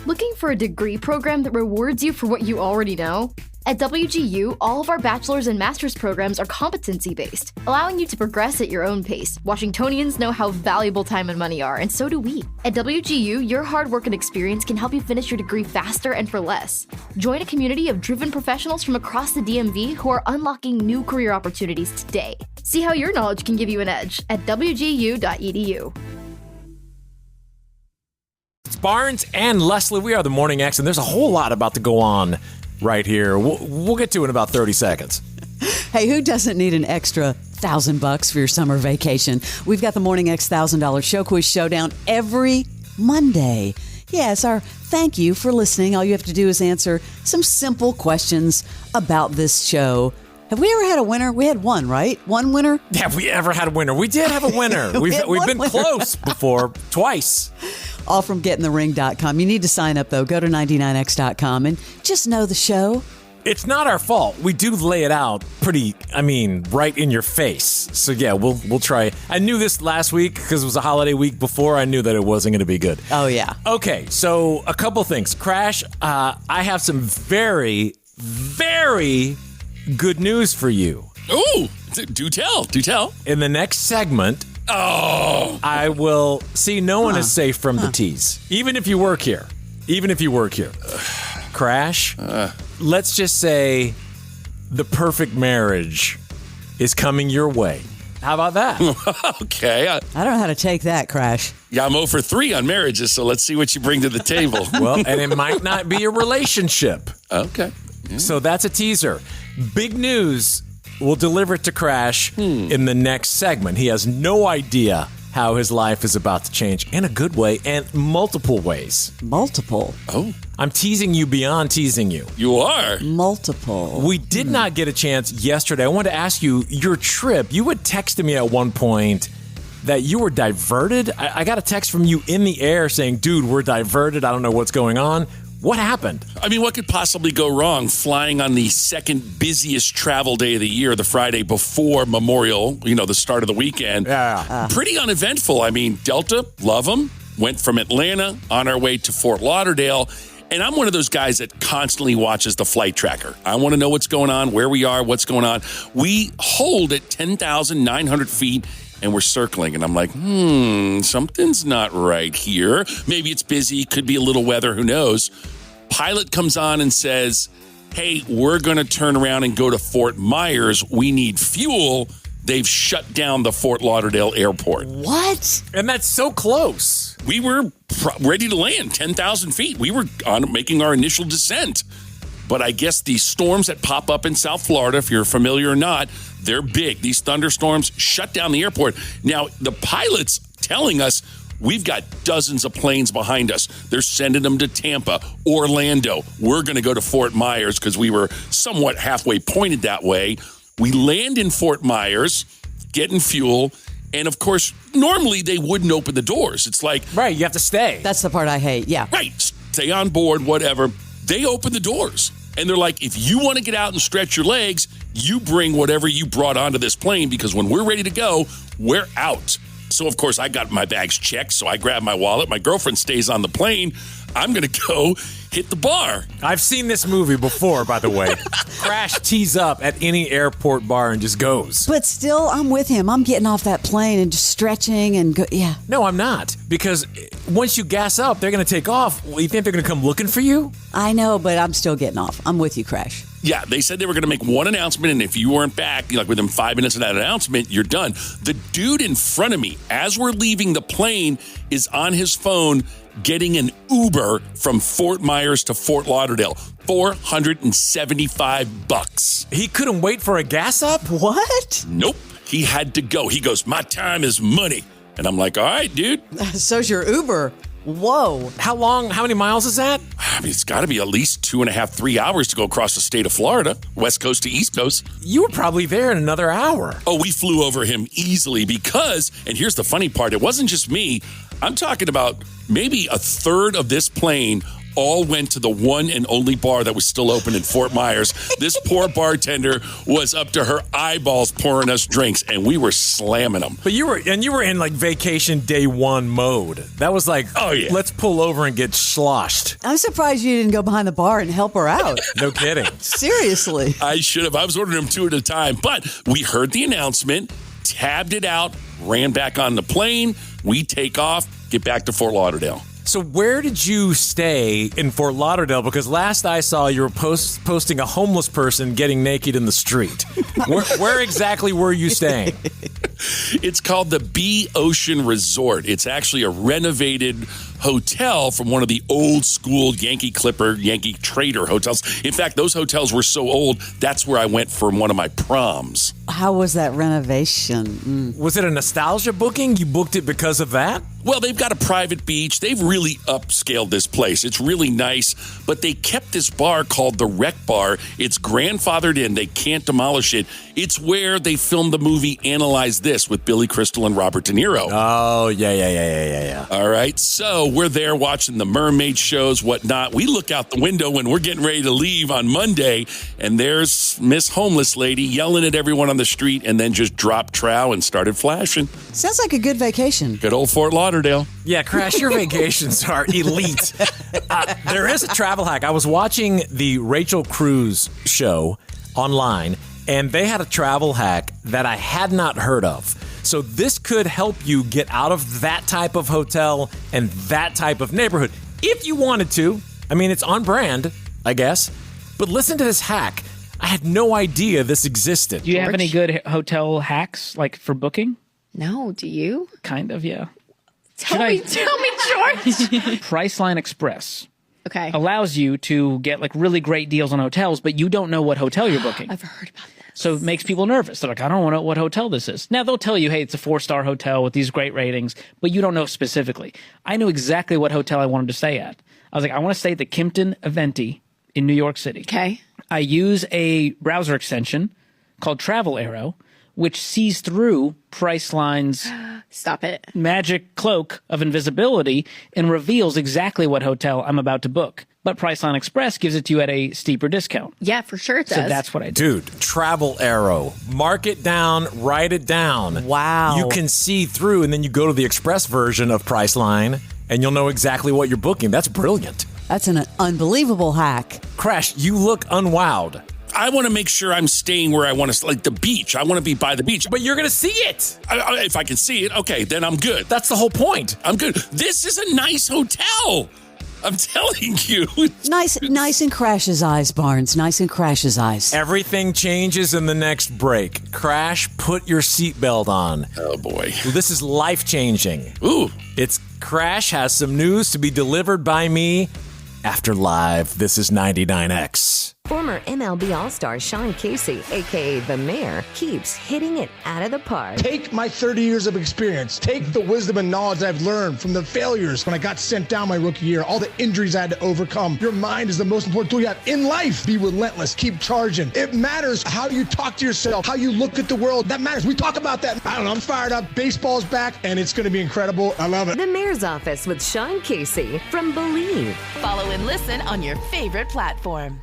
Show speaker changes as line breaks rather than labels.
Looking for a degree program that rewards you for what you already know? At WGU, all of our bachelor's and master's programs are competency-based, allowing you to progress at your own pace. Washingtonians know how valuable time and money are, and so do we. At WGU, your hard work and experience can help you finish your degree faster and for less. Join a community of driven professionals from across the DMV who are unlocking new career opportunities today. See how your knowledge can give you an edge at wgu.edu.
It's Barnes and Leslie. We are the Morning X, and there's a whole lot about to go on right here. We'll get to it in about 30 seconds.
Hey, who doesn't need an extra $1,000 for your summer vacation? We've got the Morning X $1,000 Show Quiz Showdown every Monday. Yes, our thank you for listening. All you have to do is answer some simple questions about this show. Have we ever had a winner? We had one, right? One winner?
Have we ever had a winner? We did have a winner. We've been winner. Close before, twice.
All from gettingthering.com. You need to sign up, though. Go to 99x.com and just know the show.
It's not our fault. We do lay it out pretty, right in your face. So, yeah, we'll try. I knew this last week because it was a holiday week before. I knew that it wasn't going to be good.
Oh, yeah.
Okay, so a couple things. Crash, I have some very, very good news for you.
Oh, do tell.
In the next segment, I will see no one is safe from the tease. Even if you work here. Crash, let's just say the perfect marriage is coming your way. How about that?
Okay.
I don't know how to take that, Crash.
Yeah, I'm 0 for 3 on marriages, so let's see what you bring to the table.
Well, and it might not be a relationship.
Okay. Yeah.
So that's a teaser. Big news. We'll deliver it to Crash in the next segment. He has no idea how his life is about to change in a good way and multiple ways.
Multiple?
Oh.
I'm teasing you beyond teasing you.
You are?
Multiple.
We did not get a chance yesterday. I wanted to ask you, your trip, you had texted me at one point that you were diverted. I got a text from you in the air saying, dude, we're diverted. I don't know what's going on. What happened?
What could possibly go wrong flying on the second busiest travel day of the year, the Friday before Memorial, the start of the weekend?
Yeah.
Pretty uneventful. Delta, love them. Went from Atlanta on our way to Fort Lauderdale. And I'm one of those guys that constantly watches the flight tracker. I want to know what's going on, where we are, what's going on. We hold at 10,900 feet. And we're circling, and I'm like, something's not right here. Maybe it's busy, could be a little weather, who knows? Pilot comes on and says, hey, we're going to turn around and go to Fort Myers. We need fuel. They've shut down the Fort Lauderdale airport.
What?
And that's so close.
We were ready to land, 10,000 feet. We were making our initial descent. But I guess the storms that pop up in South Florida, if you're familiar or not, they're big. These thunderstorms shut down the airport. Now, the pilot's telling us we've got dozens of planes behind us. They're sending them to Tampa, Orlando. We're going to go to Fort Myers because we were somewhat halfway pointed that way. We land in Fort Myers, getting fuel. And, of course, normally they wouldn't open the doors. It's like...
Right, you have to stay.
That's the part I hate, yeah.
Right, stay on board, whatever. They open the doors. And they're like, if you want to get out and stretch your legs, you bring whatever you brought onto this plane because when we're ready to go, we're out. So, of course, I got my bags checked, so I grab my wallet. My girlfriend stays on the plane. I'm going to go hit the bar.
I've seen this movie before, by the way. Crash tees up at any airport bar and just goes.
But still, I'm with him. I'm getting off that plane and just stretching and go, yeah.
No, I'm not. Because once you gas up, they're going to take off. You think they're going to come looking for you?
I know, but I'm still getting off. I'm with you, Crash.
Yeah, they said they were going to make one announcement, and if you weren't back, within 5 minutes of that announcement, you're done. The dude in front of me, as we're leaving the plane, is on his phone getting an Uber from Fort Myers to Fort Lauderdale. $475.
He couldn't wait for a gas up?
What?
Nope. He had to go. He goes, my time is money. And I'm like, all right, dude.
So's your Uber. Whoa.
How long? How many miles is that?
It's got to be at least 2.5, 3 hours to go across the state of Florida, West Coast to East Coast.
You were probably there in another hour.
Oh, we flew over him easily because, and here's the funny part, it wasn't just me. I'm talking about maybe a third of this plane all went to the one and only bar that was still open in Fort Myers. This poor bartender was up to her eyeballs pouring us drinks, and we were slamming them.
But you were in like vacation day one mode. That was like,
oh yeah,
let's pull over and get sloshed.
I'm surprised you didn't go behind the bar and help her out.
No kidding.
Seriously.
I should have. I was ordering them 2 at a time, but we heard the announcement, tabbed it out, ran back on the plane. We take off, get back to Fort Lauderdale.
So where did you stay in Fort Lauderdale? Because last I saw, you were posting a homeless person getting naked in the street. Where exactly were you staying?
It's called the Bee Ocean Resort. It's actually a renovated hotel from one of the old school Yankee Clipper, Yankee Trader hotels. In fact, those hotels were so old, that's where I went for one of my proms.
How was that renovation?
Was it a nostalgia booking? You booked it because of that?
Well, they've got a private beach. They've really upscaled this place. It's really nice, but they kept this bar called the Rec Bar. It's grandfathered in. They can't demolish it. It's where they filmed the movie Analyze This with Billy Crystal and Robert De Niro.
Oh, yeah.
All right, so we're there watching the mermaid shows, whatnot. We look out the window when we're getting ready to leave on Monday, and there's Miss Homeless Lady yelling at everyone on the street and then just dropped trow and started flashing.
Sounds like a good vacation.
Good old Fort Lauderdale.
Yeah, Crash, your vacations are elite. There is a travel hack. I was watching the Rachel Cruz show online, and they had a travel hack that I had not heard of. So this could help you get out of that type of hotel and that type of neighborhood if you wanted to. I mean, it's on brand, I guess. But listen to this hack. I had no idea this existed.
Do you have any good hotel hacks, like for booking?
No, do you?
Kind of, yeah.
Tell me, George.
Priceline Express
Okay.
allows you to get like really great deals on hotels, but you don't know what hotel you're booking.
I've heard about this.
So it makes people nervous. They're like, I don't know what hotel this is. Now they'll tell you, hey, it's a 4-star hotel with these great ratings, but you don't know specifically. I knew exactly what hotel I wanted to stay at. I was like, I want to stay at the Kimpton Eventful in New York City.
Okay.
I use a browser extension called Travel Arrow, which sees through Priceline's
Stop it.
magic cloak of invisibility and reveals exactly what hotel I'm about to book. But Priceline Express gives it to you at a steeper discount.
Yeah, for sure it does.
So that's what I do.
Dude, Travel Arrow. Mark it down, write it down.
Wow.
You can see through, and then you go to the Express version of Priceline, and you'll know exactly what you're booking. That's brilliant.
That's an unbelievable hack.
Crash, you look unwowed.
I want to make sure I'm staying where I want to, like the beach. I want to be by the beach.
But you're going to see it.
If I can see it, okay, then I'm good.
That's the whole point.
I'm good. This is a nice hotel. I'm telling you.
Nice in Crash's eyes, Barnes. Nice in Crash's eyes.
Everything changes in the next break. Crash, put your seatbelt on.
Oh, boy.
This is life-changing.
Ooh.
It's Crash has some news to be delivered by me after live. This is 99X.
Former MLB All-Star Sean Casey, a.k.a. The Mayor, keeps hitting it out of the park.
Take my 30 years of experience. Take the wisdom and knowledge I've learned from the failures when I got sent down my rookie year, all the injuries I had to overcome. Your mind is the most important tool you have in life. Be relentless. Keep charging. It matters how you talk to yourself, how you look at the world. That matters. We talk about that. I don't know. I'm fired up. Baseball's back, and it's going to be incredible. I love it.
The Mayor's Office with Sean Casey from Believe.
Follow and listen on your favorite platform.